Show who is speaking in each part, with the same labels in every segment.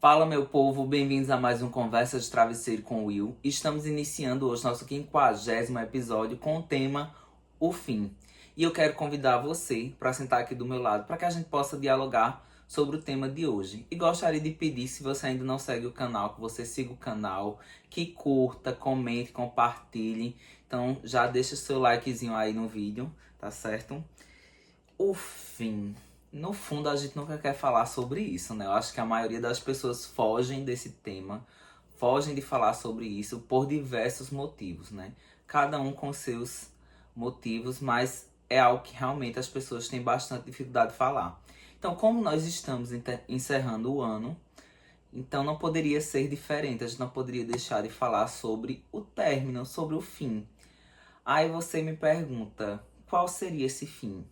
Speaker 1: Fala, meu povo, bem-vindos a mais um Conversa de Travesseiro com o Will. Estamos iniciando hoje nosso 50º episódio com o tema O Fim. E eu quero convidar você para sentar aqui do meu lado para que a gente possa dialogar sobre o tema de hoje. E gostaria de pedir, se você ainda não segue o canal, que você siga o canal, que curta, comente, compartilhe. Então já deixa seu likezinho aí no vídeo, tá certo? O fim. No fundo, a gente nunca quer falar sobre isso, né? Eu acho que a maioria das pessoas fogem desse tema, fogem de falar sobre isso por diversos motivos, né? Cada um com seus motivos, mas é algo que realmente as pessoas têm bastante dificuldade de falar. Então, como nós estamos encerrando o ano, então não poderia ser diferente, a gente não poderia deixar de falar sobre o término, sobre o fim. Aí você me pergunta, qual seria esse fim?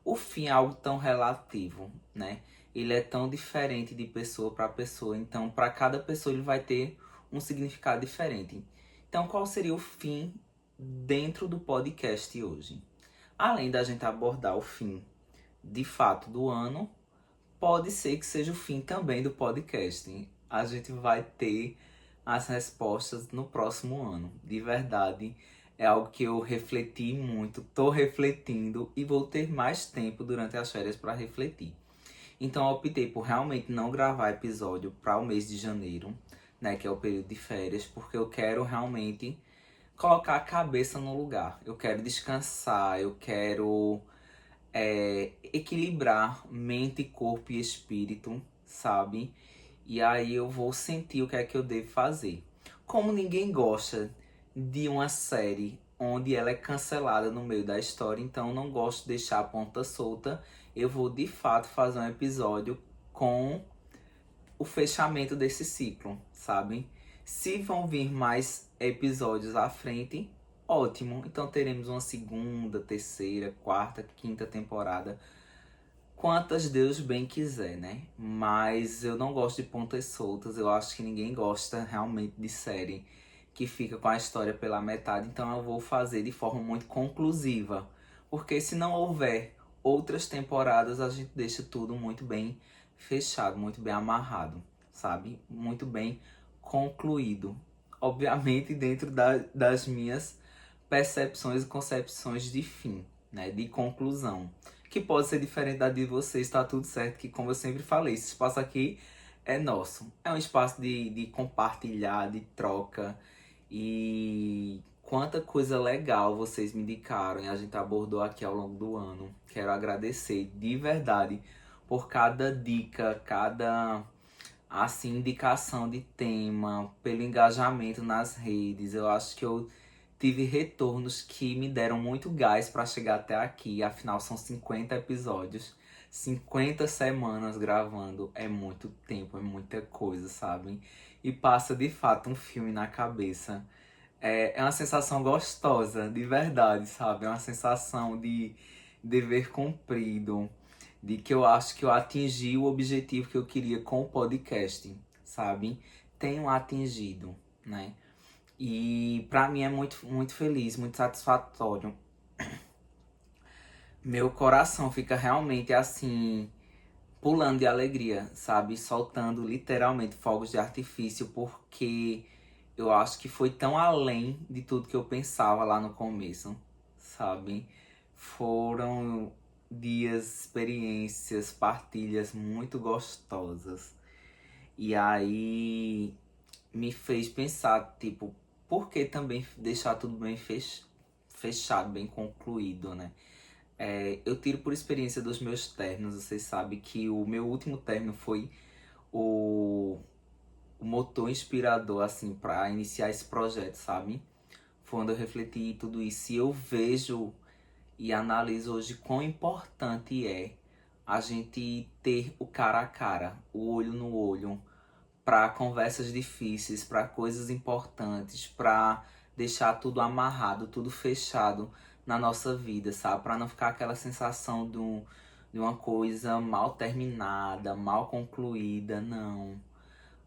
Speaker 1: O fim é algo tão relativo, né? Ele é tão diferente de pessoa para pessoa, então para cada pessoa ele vai ter um significado diferente. Então, qual seria o fim dentro do podcast hoje? Além da gente abordar o fim de fato do ano, pode ser que seja o fim também do podcast. A gente vai ter as respostas no próximo ano. De verdade, é algo que eu refleti muito, tô refletindo e vou ter mais tempo durante as férias para refletir. Então eu optei por realmente não gravar episódio para o mês de janeiro, né, que é o período de férias, porque eu quero realmente colocar a cabeça no lugar. Eu quero descansar, eu quero equilibrar mente, corpo e espírito, sabe? E aí eu vou sentir o que é que eu devo fazer. Como ninguém gosta de uma série onde ela é cancelada no meio da história, então eu não gosto de deixar a ponta solta, eu vou de fato fazer um episódio com o fechamento desse ciclo, sabe? Se vão vir mais episódios à frente, ótimo. Então teremos uma segunda, terceira, quarta, quinta temporada. Quantas Deus bem quiser, né? Mas eu não gosto de pontas soltas. Eu acho que ninguém gosta realmente de série que fica com a história pela metade. Então eu vou fazer de forma muito conclusiva. Porque se não houver outras temporadas, a gente deixa tudo muito bem fechado, muito bem amarrado, sabe? Muito bem concluído. Obviamente dentro das minhas percepções e concepções de fim, né? De conclusão que pode ser diferente da de vocês, tá tudo certo, que como eu sempre falei, esse espaço aqui é nosso. É um espaço de compartilhar, de troca. E quanta coisa legal vocês me indicaram e a gente abordou aqui ao longo do ano. Quero agradecer de verdade por cada dica, cada assim indicação de tema, pelo engajamento nas redes. Eu acho que eu tive retornos que me deram muito gás para chegar até aqui. Afinal, são 50 episódios, 50 semanas gravando. É muito tempo, é muita coisa, sabe? E passa de fato um filme na cabeça. É uma sensação gostosa, de verdade, sabe? É uma sensação de dever cumprido, de que eu acho que eu atingi o objetivo que eu queria com o podcast, sabe? Tenho atingido, né? E pra mim é muito, muito feliz, muito satisfatório. Meu coração fica realmente assim, pulando de alegria, sabe? Soltando literalmente fogos de artifício, porque eu acho que foi tão além de tudo que eu pensava lá no começo, sabe? Foram dias, experiências, partilhas muito gostosas. E aí me fez pensar, tipo, por que também deixar tudo bem fechado, bem concluído, né? Eu tiro por experiência dos meus términos, vocês sabem que o meu último término foi o, o motor inspirador, assim, para iniciar esse projeto, sabe? Foi onde eu refleti tudo isso e eu vejo e analiso hoje quão importante é a gente ter o cara a cara, o olho no olho, para conversas difíceis, para coisas importantes, para deixar tudo amarrado, tudo fechado na nossa vida, sabe? Para não ficar aquela sensação de uma coisa mal terminada, mal concluída, não.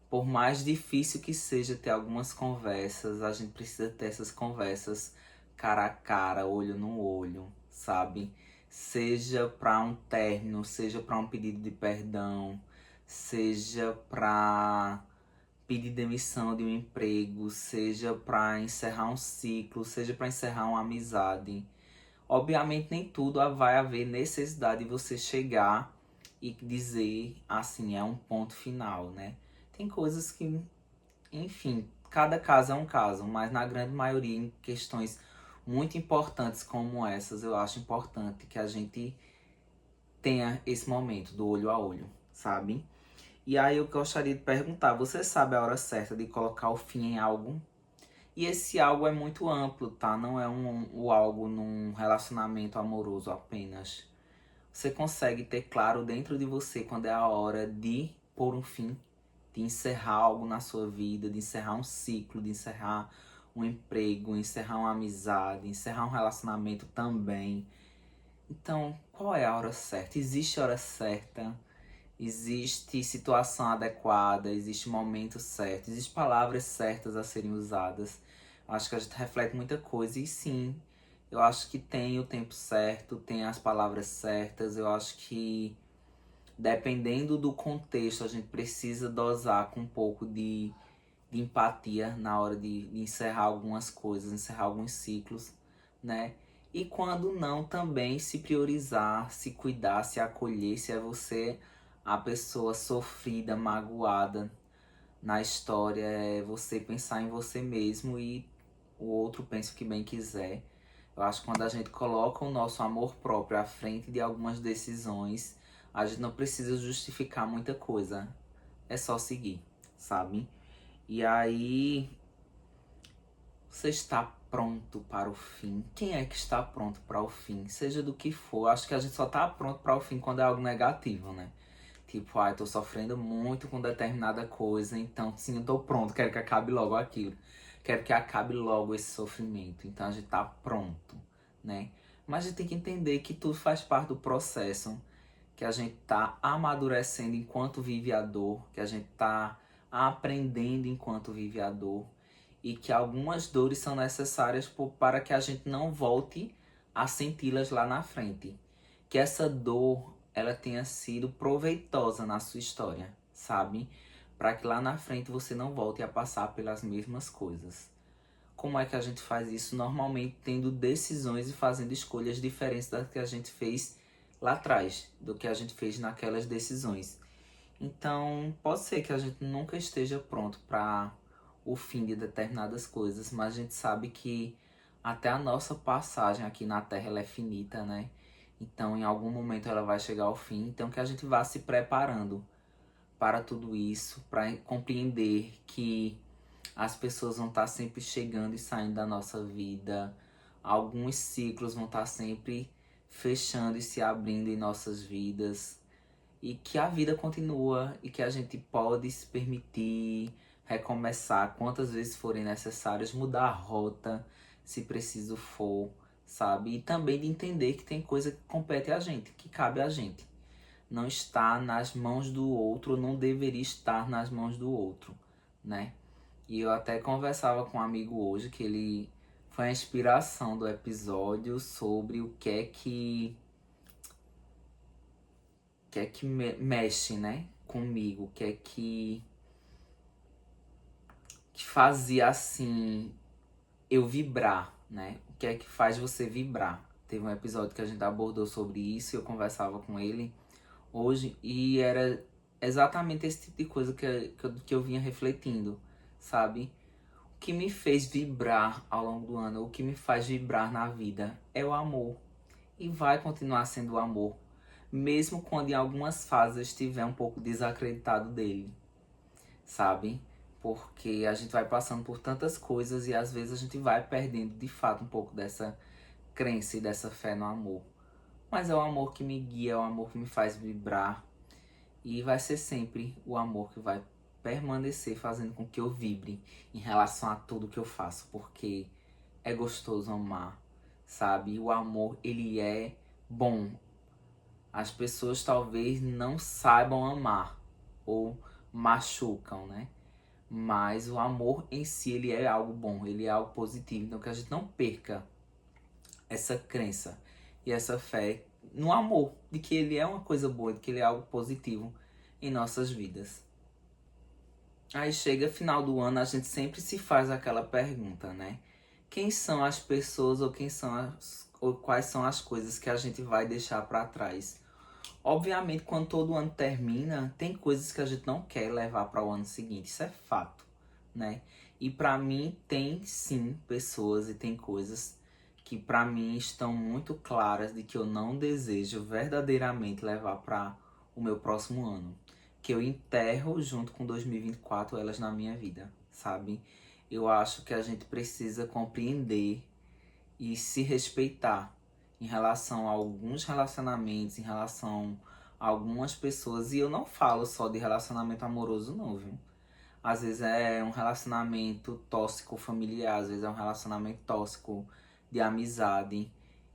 Speaker 1: Por mais difícil que seja ter algumas conversas, a gente precisa ter essas conversas cara a cara, olho no olho, sabe? Seja para um término, seja para um pedido de perdão, seja para pedir demissão de um emprego, seja para encerrar um ciclo, seja para encerrar uma amizade. Obviamente nem tudo vai haver necessidade de você chegar e dizer assim, é um ponto final, né? Tem coisas que, enfim, cada caso é um caso, mas na grande maioria, em questões muito importantes como essas, eu acho importante que a gente tenha esse momento do olho a olho, sabe? E aí eu gostaria de perguntar, você sabe a hora certa de colocar o fim em algo? E esse algo é muito amplo, tá? Não é o algo num relacionamento amoroso apenas. Você consegue ter claro dentro de você quando é a hora de pôr um fim, de encerrar algo na sua vida, de encerrar um ciclo, de encerrar um emprego, encerrar uma amizade, encerrar um relacionamento também. Então, qual é a hora certa? Existe hora certa? Existe situação adequada, existe momento certo, existe palavras certas a serem usadas. Acho que a gente reflete muita coisa e sim, eu acho que tem o tempo certo, tem as palavras certas. Eu acho que dependendo do contexto, a gente precisa dosar com um pouco de empatia na hora de encerrar algumas coisas, encerrar alguns ciclos, né? E quando não, também se priorizar, se cuidar, se acolher, se é você a pessoa sofrida, magoada na história, é você pensar em você mesmo e o outro pensa o que bem quiser. Eu acho que quando a gente coloca o nosso amor próprio à frente de algumas decisões, a gente não precisa justificar muita coisa. É só seguir, sabe? E aí, você está pronto para o fim? Quem é que está pronto para o fim? Seja do que for. Acho que a gente só está pronto para o fim quando é algo negativo, né? Tipo, ai, tô sofrendo muito com determinada coisa, então sim, eu tô pronto, quero que acabe logo aquilo. Quero que acabe logo esse sofrimento. Então a gente tá pronto, né? Mas a gente tem que entender que tudo faz parte do processo, que a gente tá amadurecendo enquanto vive a dor, que a gente tá aprendendo enquanto vive a dor e que algumas dores são necessárias para que a gente não volte a senti-las lá na frente. Que essa dor ela tenha sido proveitosa na sua história, sabe? Para que lá na frente você não volte a passar pelas mesmas coisas. Como é que a gente faz isso? Normalmente tendo decisões e fazendo escolhas diferentes das que a gente fez lá atrás, do que a gente fez naquelas decisões. Então, pode ser que a gente nunca esteja pronto para o fim de determinadas coisas, mas a gente sabe que até a nossa passagem aqui na Terra ela é finita, né? Então, em algum momento ela vai chegar ao fim. Então, que a gente vá se preparando para tudo isso, para compreender que as pessoas vão estar sempre chegando e saindo da nossa vida. Alguns ciclos vão estar sempre fechando e se abrindo em nossas vidas. E que a vida continua e que a gente pode se permitir recomeçar quantas vezes forem necessárias, mudar a rota, se preciso for, sabe? E também de entender que tem coisa que compete a gente, que cabe a gente. Não está nas mãos do outro, não deveria estar nas mãos do outro, né? E eu até conversava com um amigo hoje que ele foi a inspiração do episódio sobre o que mexe, né, comigo, que fazia assim eu vibrar, né? O que é que faz você vibrar? Teve um episódio que a gente abordou sobre isso e eu conversava com ele hoje e era exatamente esse tipo de coisa que eu vinha refletindo, sabe? O que me fez vibrar ao longo do ano, o que me faz vibrar na vida é o amor. E vai continuar sendo o amor, mesmo quando em algumas fases eu estiver um pouco desacreditado dele, sabe? Porque a gente vai passando por tantas coisas e às vezes a gente vai perdendo de fato um pouco dessa crença e dessa fé no amor. Mas é o amor que me guia, é o amor que me faz vibrar e vai ser sempre o amor que vai permanecer fazendo com que eu vibre em relação a tudo que eu faço, porque é gostoso amar, sabe? O amor, ele é bom. As pessoas talvez não saibam amar ou machucam, né? Mas o amor em si, ele é algo bom, ele é algo positivo. Então que a gente não perca essa crença e essa fé no amor, de que ele é uma coisa boa, de que ele é algo positivo. em nossas vidas. Aí chega final do ano, a gente sempre se faz aquela pergunta, né? Quem são as pessoas ou quais são as coisas que a gente vai deixar para trás? Obviamente, quando todo ano termina, tem coisas que a gente não quer levar para o ano seguinte, isso é fato, né? E para mim tem sim pessoas e tem coisas que para mim estão muito claras de que eu não desejo verdadeiramente levar para o meu próximo ano, que eu enterro junto com 2024 elas na minha vida, sabe? Eu acho que a gente precisa compreender e se respeitar em relação a alguns relacionamentos, em relação a algumas pessoas. E eu não falo só de relacionamento amoroso, não, viu? Às vezes é um relacionamento tóxico familiar, às vezes é um relacionamento tóxico de amizade.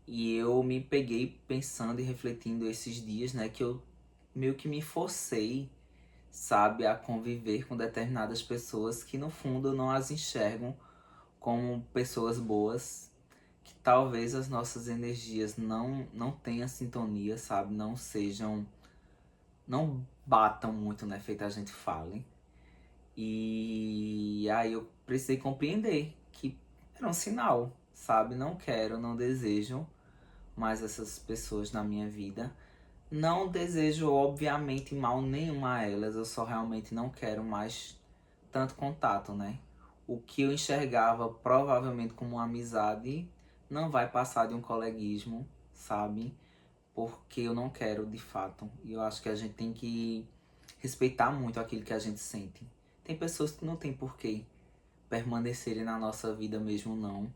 Speaker 1: E eu me peguei pensando e refletindo esses dias, né, que eu meio que me forcei, sabe, a conviver com determinadas pessoas que no fundo eu não as enxergam como pessoas boas, que talvez as nossas energias não tenham sintonia, sabe? Não batam muito, né? Feito a gente fale. E aí eu precisei compreender que era um sinal, sabe? Não quero, não desejo mais essas pessoas na minha vida. Não desejo, obviamente, mal nenhum a elas, eu só realmente não quero mais tanto contato, né? O que eu enxergava provavelmente como uma amizade não vai passar de um coleguismo, sabe? Porque eu não quero de fato. E eu acho que a gente tem que respeitar muito aquilo que a gente sente. Tem pessoas que não tem porquê permanecerem na nossa vida mesmo, não.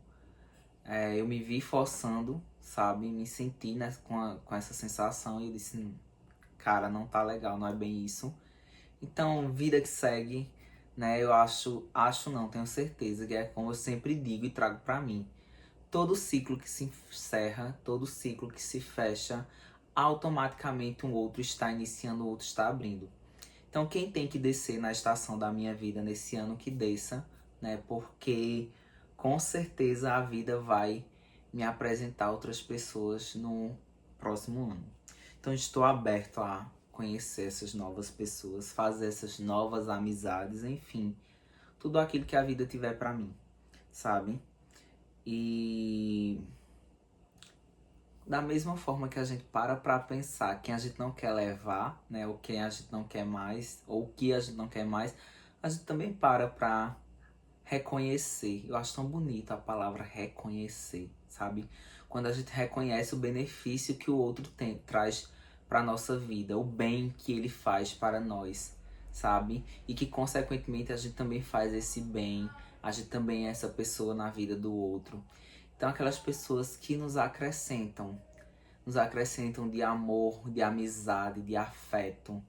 Speaker 1: Eu me vi forçando, sabe? Me senti, né, com essa sensação e eu disse, cara, não tá legal, não é bem isso. Então, vida que segue, né? Eu acho não, tenho certeza que é como eu sempre digo e trago pra mim. Todo ciclo que se encerra, todo ciclo que se fecha, automaticamente um outro está iniciando, o outro está abrindo. Então, quem tem que descer na estação da minha vida nesse ano, que desça, né? Porque com certeza a vida vai me apresentar outras pessoas no próximo ano. Então, estou aberto a conhecer essas novas pessoas, fazer essas novas amizades, enfim, tudo aquilo que a vida tiver para mim, sabe? E da mesma forma que a gente para pensar quem a gente não quer levar, né, ou quem a gente não quer mais, ou o que a gente não quer mais, a gente também para reconhecer. Eu acho tão bonita a palavra reconhecer, sabe? Quando a gente reconhece o benefício que o outro traz para nossa vida, o bem que ele faz para nós, sabe? E que consequentemente a gente também faz esse bem, a gente também é essa pessoa na vida do outro. Então aquelas pessoas que nos acrescentam de amor, de amizade, de afeto,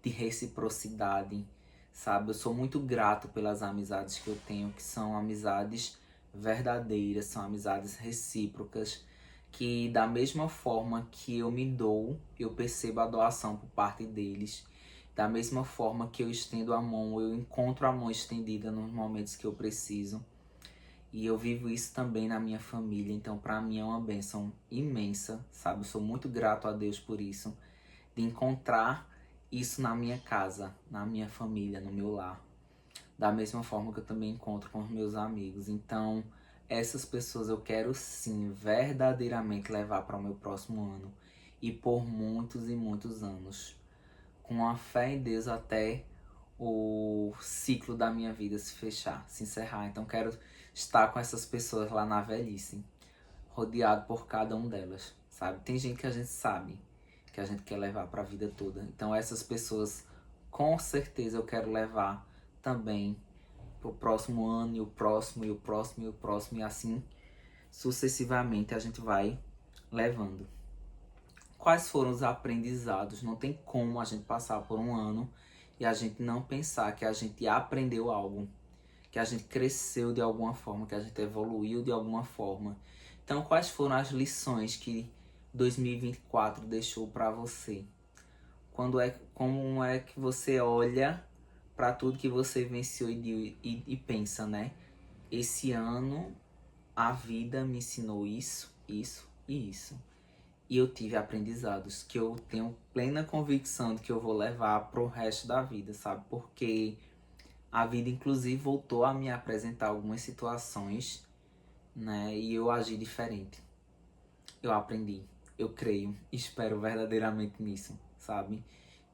Speaker 1: de reciprocidade, sabe? Eu sou muito grato pelas amizades que eu tenho, que são amizades verdadeiras, são amizades recíprocas, que da mesma forma que eu me dou, eu percebo a doação por parte deles. Da mesma forma que eu estendo a mão, eu encontro a mão estendida nos momentos que eu preciso. E eu vivo isso também na minha família, então para mim é uma bênção imensa, sabe? Eu sou muito grato a Deus por isso, de encontrar isso na minha casa, na minha família, no meu lar. Da mesma forma que eu também encontro com os meus amigos. Então, essas pessoas eu quero sim verdadeiramente levar para o meu próximo ano e por muitos e muitos anos, com a fé em Deus até o ciclo da minha vida se fechar, se encerrar. Então quero estar com essas pessoas lá na velhice, rodeado por cada um delas, sabe? Tem gente que a gente sabe que a gente quer levar para a vida toda. Então essas pessoas com certeza eu quero levar também pro próximo ano e o próximo e o próximo e o próximo e assim sucessivamente a gente vai levando. Quais foram os aprendizados? Não tem como a gente passar por um ano e a gente não pensar que a gente aprendeu algo, que a gente cresceu de alguma forma, que a gente evoluiu de alguma forma. Então, quais foram as lições que 2024 deixou para você? Como é que você olha para tudo que você venceu e pensa, né? Esse ano a vida me ensinou isso, isso e isso. E eu tive aprendizados que eu tenho plena convicção de que eu vou levar pro resto da vida, sabe? Porque a vida, inclusive, voltou a me apresentar algumas situações, né? E eu agi diferente. Eu aprendi, eu creio, espero verdadeiramente nisso, sabe?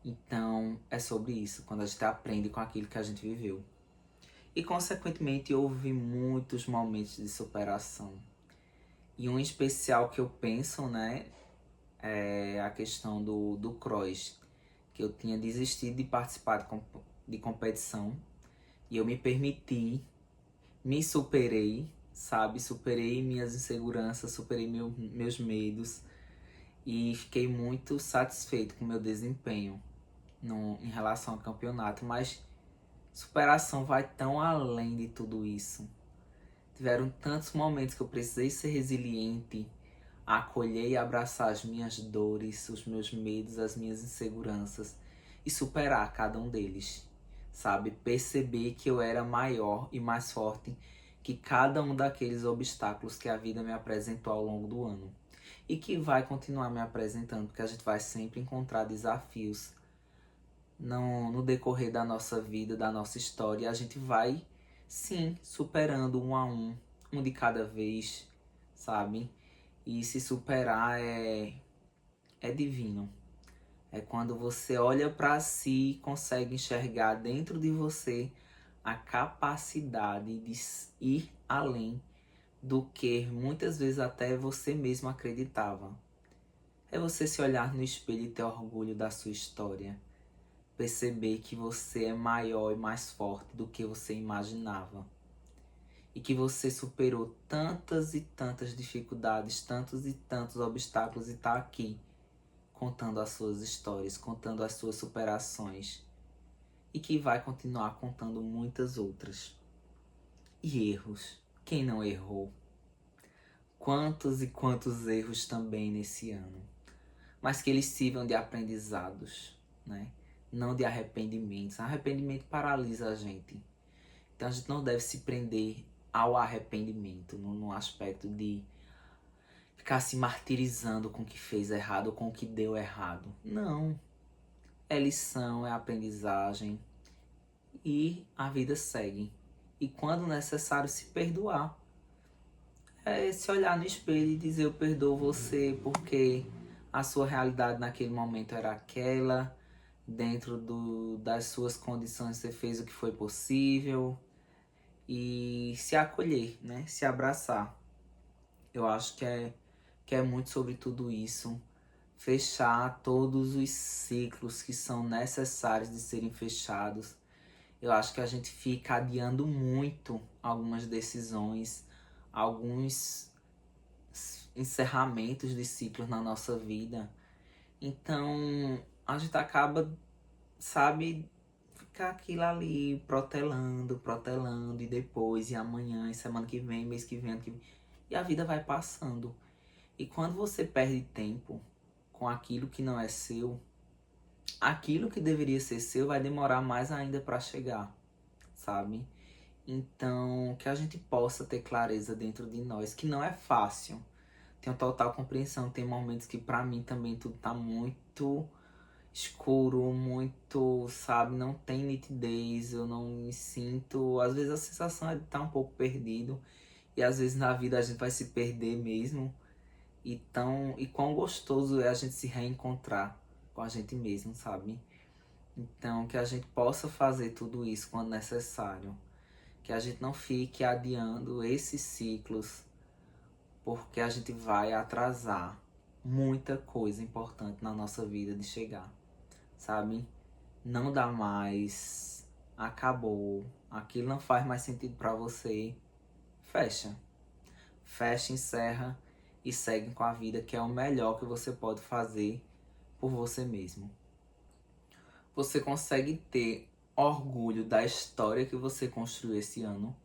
Speaker 1: Então, é sobre isso, quando a gente aprende com aquilo que a gente viveu. E, consequentemente, houve muitos momentos de superação. E um especial que eu penso, né, é a questão do cross, que eu tinha desistido de participar de competição e eu me permiti, me superei, sabe? Superei minhas inseguranças, superei meus medos e fiquei muito satisfeito com o meu desempenho em relação ao campeonato, mas superação vai tão além de tudo isso. Tiveram tantos momentos que eu precisei ser resiliente, acolher e abraçar as minhas dores, os meus medos, as minhas inseguranças e superar cada um deles, sabe? Perceber que eu era maior e mais forte que cada um daqueles obstáculos que a vida me apresentou ao longo do ano e que vai continuar me apresentando, porque a gente vai sempre encontrar desafios no decorrer da nossa vida, da nossa história, e a gente vai sim superando um a um de cada vez, sabe? E se superar é divino. É quando você olha para si e consegue enxergar dentro de você a capacidade de ir além do que muitas vezes até você mesmo acreditava. É você se olhar no espelho e ter orgulho da sua história. Perceber que você é maior e mais forte do que você imaginava. E que você superou tantas e tantas dificuldades, tantos e tantos obstáculos e está aqui contando as suas histórias, contando as suas superações e que vai continuar contando muitas outras. E erros. Quem não errou? Quantos e quantos erros também nesse ano. Mas que eles sirvam de aprendizados, né? Não de arrependimentos. Arrependimento paralisa a gente. Então a gente não deve se prender ao arrependimento, no aspecto de ficar se martirizando com o que fez errado ou com o que deu errado. Não. É lição, é aprendizagem e a vida segue. E quando necessário, se perdoar. É se olhar no espelho e dizer: eu perdoo você porque a sua realidade naquele momento era aquela, dentro das suas condições você fez o que foi possível e se acolher, né? Se abraçar. Eu acho que é muito sobre tudo isso. Fechar todos os ciclos que são necessários de serem fechados. Eu acho que a gente fica adiando muito algumas decisões, alguns encerramentos de ciclos na nossa vida. Então, a gente acaba, sabe, ficar aquilo ali protelando, protelando, e depois, e amanhã, e semana que vem, mês que vem, ano que vem. E a vida vai passando. E quando você perde tempo com aquilo que não é seu, aquilo que deveria ser seu vai demorar mais ainda para chegar, sabe? Então, que a gente possa ter clareza dentro de nós, que não é fácil. Tenho total compreensão, tem momentos que pra mim também tudo tá muito escuro, muito, sabe, não tem nitidez, eu não me sinto, às vezes a sensação é de estar um pouco perdido, e às vezes na vida a gente vai se perder mesmo. E quão gostoso é a gente se reencontrar com a gente mesmo, sabe? Então, que a gente possa fazer tudo isso quando necessário. Que a gente não fique adiando esses ciclos, porque a gente vai atrasar muita coisa importante na nossa vida de chegar, sabe? Não dá mais, acabou, aquilo não faz mais sentido pra você. Fecha. Fecha, encerra e segue com a vida, que é o melhor que você pode fazer por você mesmo. Você consegue ter orgulho da história que você construiu esse ano.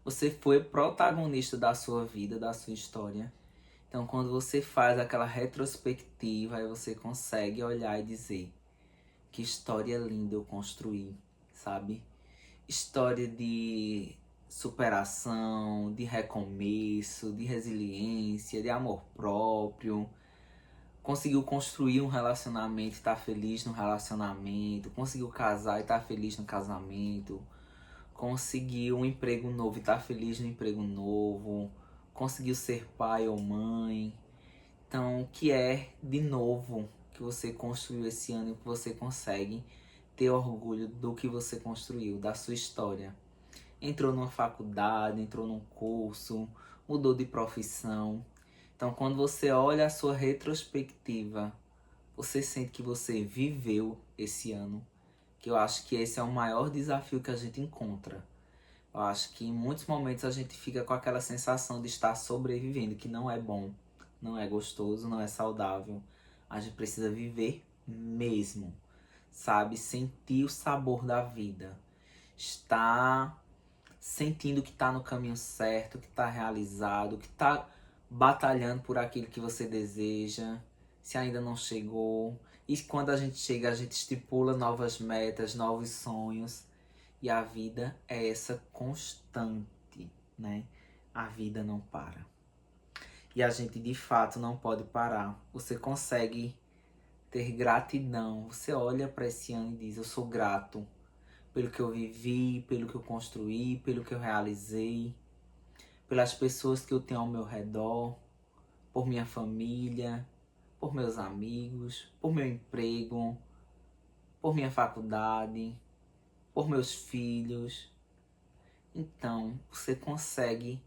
Speaker 1: Você foi protagonista da sua vida, da sua história. Então, quando você faz aquela retrospectiva, aí você consegue olhar e dizer: que história linda eu construí, sabe? História de superação, de recomeço, de resiliência, de amor próprio. conseguiu construir um relacionamento e tá feliz no relacionamento, conseguiu casar e tá feliz no casamento, conseguiu um emprego novo e tá feliz no emprego novo, conseguiu ser pai ou mãe. Então, o que é de novo que você construiu esse ano e que você consegue ter orgulho do que você construiu, da sua história? Entrou numa faculdade, entrou num curso, mudou de profissão. Então, quando você olha a sua retrospectiva, você sente que você viveu esse ano. Que eu acho que esse é o maior desafio que a gente encontra. Eu acho que em muitos momentos a gente fica com aquela sensação de estar sobrevivendo, que não é bom, não é gostoso, não é saudável. A gente precisa viver mesmo, sabe? Sentir o sabor da vida. Estar sentindo que está no caminho certo, que está realizado, que está batalhando por aquilo que você deseja, se ainda não chegou. E quando a gente chega, a gente estipula novas metas, novos sonhos. E a vida é essa constante, né? A vida não para. E a gente de fato não pode parar. Você consegue ter gratidão. Você olha para esse ano e diz: eu sou grato pelo que eu vivi, pelo que eu construí, pelo que eu realizei, pelas pessoas que eu tenho ao meu redor, por minha família, por meus amigos, por meu emprego, por minha faculdade, por meus filhos. Então, você consegue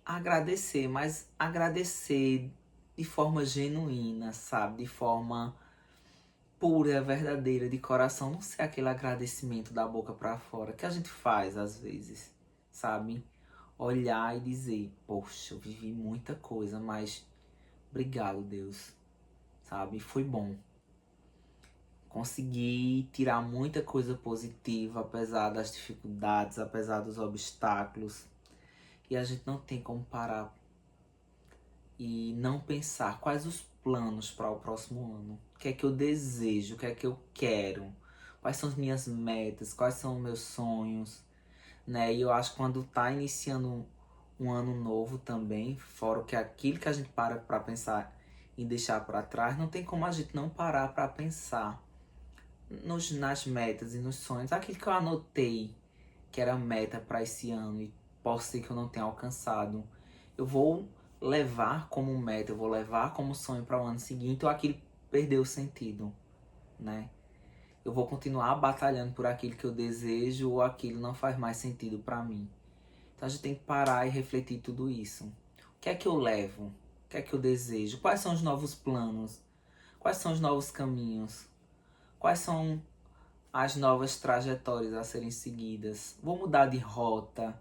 Speaker 1: agradecer, mas agradecer de forma genuína, sabe? De forma pura, verdadeira, de coração. Não ser aquele agradecimento da boca pra fora que a gente faz às vezes, sabe? Olhar e dizer: poxa, eu vivi muita coisa, mas obrigado, Deus, sabe? Foi bom. Consegui tirar muita coisa positiva, apesar das dificuldades, apesar dos obstáculos. E a gente não tem como parar e não pensar quais os planos para o próximo ano. O que é que eu desejo, o que é que eu quero, quais são as minhas metas, quais são os meus sonhos, né? E eu acho que quando tá iniciando um ano novo também, fora que aquilo que a gente para pensar e deixar para trás, não tem como a gente não parar para pensar nas metas e nos sonhos, aquilo que eu anotei que era meta para esse ano e pode ser que eu não tenha alcançado. Eu vou levar como meta, eu vou levar como sonho para o ano seguinte, ou aquilo perdeu o sentido, né? Eu vou continuar batalhando por aquilo que eu desejo ou aquilo não faz mais sentido para mim. Então a gente tem que parar e refletir tudo isso. O que é que eu levo? O que é que eu desejo? Quais são os novos planos? Quais são os novos caminhos? Quais são as novas trajetórias a serem seguidas? Vou mudar de rota?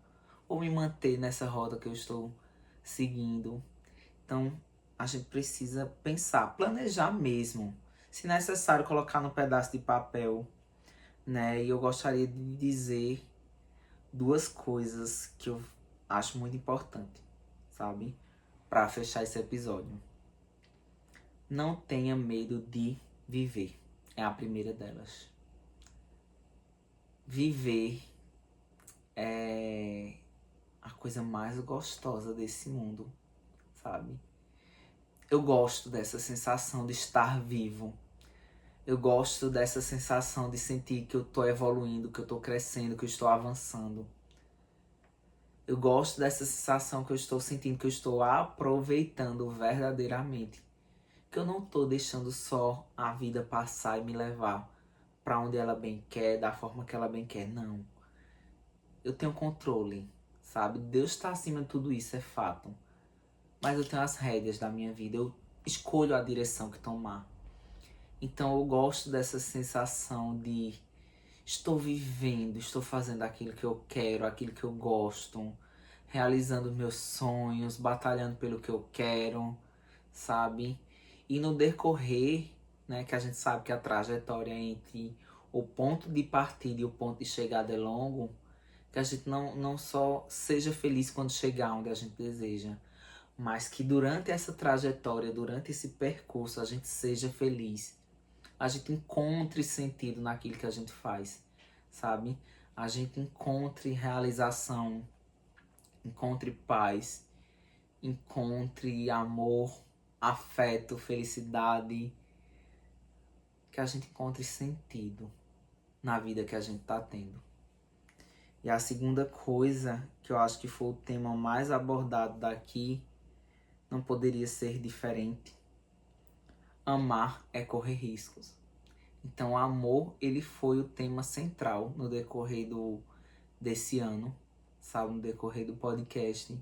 Speaker 1: Vou me manter nessa rota que eu estou seguindo? Então, a gente precisa pensar, planejar mesmo. Se necessário, colocar num pedaço de papel, né? E eu gostaria de dizer duas coisas que eu acho muito importante, sabe? Para fechar esse episódio. Não tenha medo de viver. É a primeira delas. Viver é a coisa mais gostosa desse mundo, sabe? Eu gosto dessa sensação de estar vivo. Eu gosto dessa sensação de sentir que eu tô evoluindo, que eu tô crescendo, que eu estou avançando. Eu gosto dessa sensação que eu estou sentindo, que eu estou aproveitando verdadeiramente. Que eu não tô deixando só a vida passar e me levar para onde ela bem quer, da forma que ela bem quer. Não. Eu tenho controle, sabe? Deus está acima de tudo isso, é fato. Mas eu tenho as rédeas da minha vida. Eu escolho a direção que tomar. Então eu gosto dessa sensação de estou vivendo, estou fazendo aquilo que eu quero, aquilo que eu gosto, realizando meus sonhos, batalhando pelo que eu quero, sabe? E no decorrer, né, que a gente sabe que a trajetória entre o ponto de partida e o ponto de chegada é longo, que a gente não só seja feliz quando chegar onde a gente deseja, mas que durante essa trajetória, durante esse percurso, a gente seja feliz. A gente encontre sentido naquilo que a gente faz, sabe? A gente encontre realização, encontre paz, encontre amor, afeto, felicidade, que a gente encontre sentido na vida que a gente tá tendo. E a segunda coisa, que eu acho que foi o tema mais abordado daqui, não poderia ser diferente. Amar é correr riscos. Então, amor, ele foi o tema central no decorrer desse ano, sabe? No decorrer do podcast.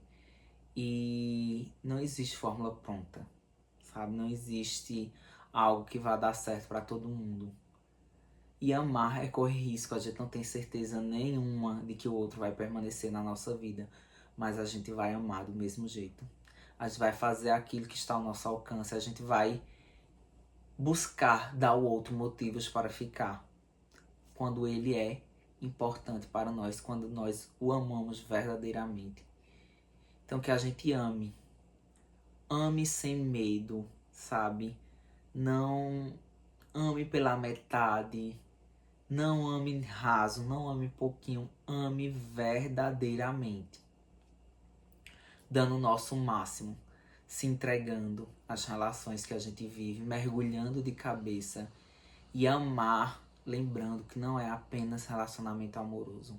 Speaker 1: E não existe fórmula pronta, sabe? Não existe algo que vá dar certo para todo mundo. E amar é correr risco. A gente não tem certeza nenhuma de que o outro vai permanecer na nossa vida, mas a gente vai amar do mesmo jeito. A gente vai fazer aquilo que está ao nosso alcance. A gente vai buscar dar ao outro motivos para ficar, quando ele é importante para nós, quando nós o amamos verdadeiramente. Então que a gente ame. Ame sem medo, sabe? Não ame pela metade. Não ame raso, não ame pouquinho. Ame verdadeiramente. Dando o nosso máximo. Se entregando às relações que a gente vive. Mergulhando de cabeça. E amar, lembrando que não é apenas relacionamento amoroso.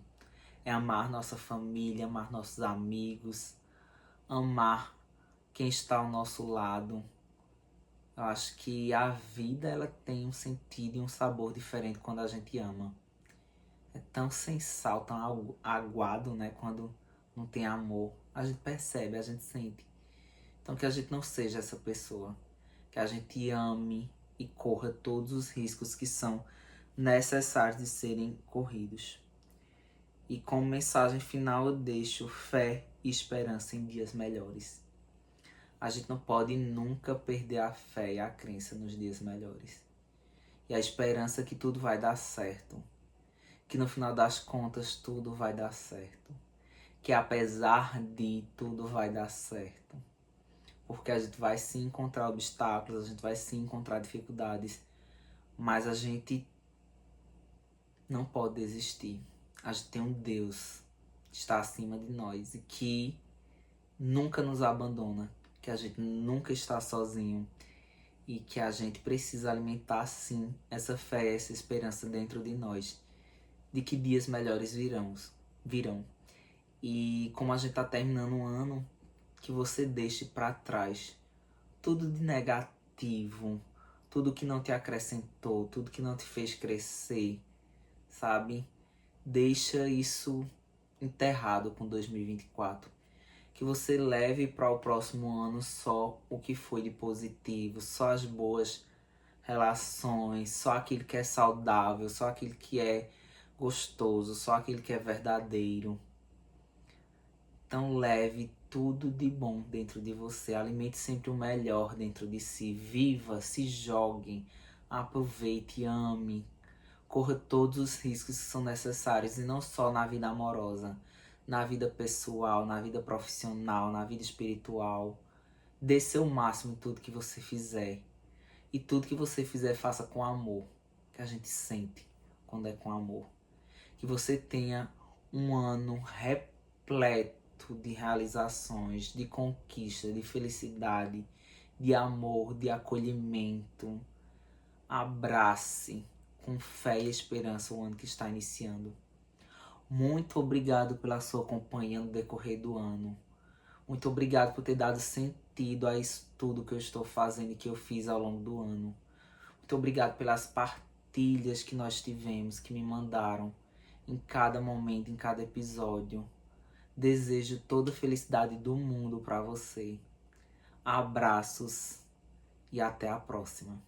Speaker 1: É amar nossa família, amar nossos amigos. Amar quem está ao nosso lado. Eu acho que a vida ela tem um sentido e um sabor diferente quando a gente ama. É tão sem sal, tão aguado, né? Quando não tem amor. A gente percebe, a gente sente. Então que a gente não seja essa pessoa. Que a gente ame e corra todos os riscos que são necessários de serem corridos. E como mensagem final eu deixo fé e esperança em dias melhores. A gente não pode nunca perder a fé e a crença nos dias melhores. E a esperança que tudo vai dar certo. Que no final das contas tudo vai dar certo. Que apesar de tudo vai dar certo. Porque a gente vai sim encontrar obstáculos, a gente vai sim encontrar dificuldades. Mas a gente não pode desistir. A gente tem um Deus que está acima de nós e que nunca nos abandona. Que a gente nunca está sozinho e que a gente precisa alimentar sim essa fé, essa esperança dentro de nós de que dias melhores virão. E como a gente está terminando um ano, que você deixe para trás tudo de negativo, tudo que não te acrescentou, tudo que não te fez crescer, sabe? Deixa isso enterrado com 2024. Que você leve para o próximo ano só o que foi de positivo, só as boas relações, só aquilo que é saudável, só aquilo que é gostoso, só aquilo que é verdadeiro. Então leve tudo de bom dentro de você, alimente sempre o melhor dentro de si, viva, se jogue, aproveite, ame, corra todos os riscos que são necessários e não só na vida amorosa, na vida pessoal, na vida profissional, na vida espiritual. Dê seu máximo em tudo que você fizer. E tudo que você fizer, faça com amor, que a gente sente quando é com amor. Que você tenha um ano repleto de realizações, de conquista, de felicidade, de amor, de acolhimento. Abrace com fé e esperança o ano que está iniciando. Muito obrigado pela sua companhia no decorrer do ano. Muito obrigado por ter dado sentido a isso tudo que eu estou fazendo e que eu fiz ao longo do ano. Muito obrigado pelas partilhas que nós tivemos, que me mandaram em cada momento, em cada episódio. Desejo toda a felicidade do mundo para você. Abraços e até a próxima.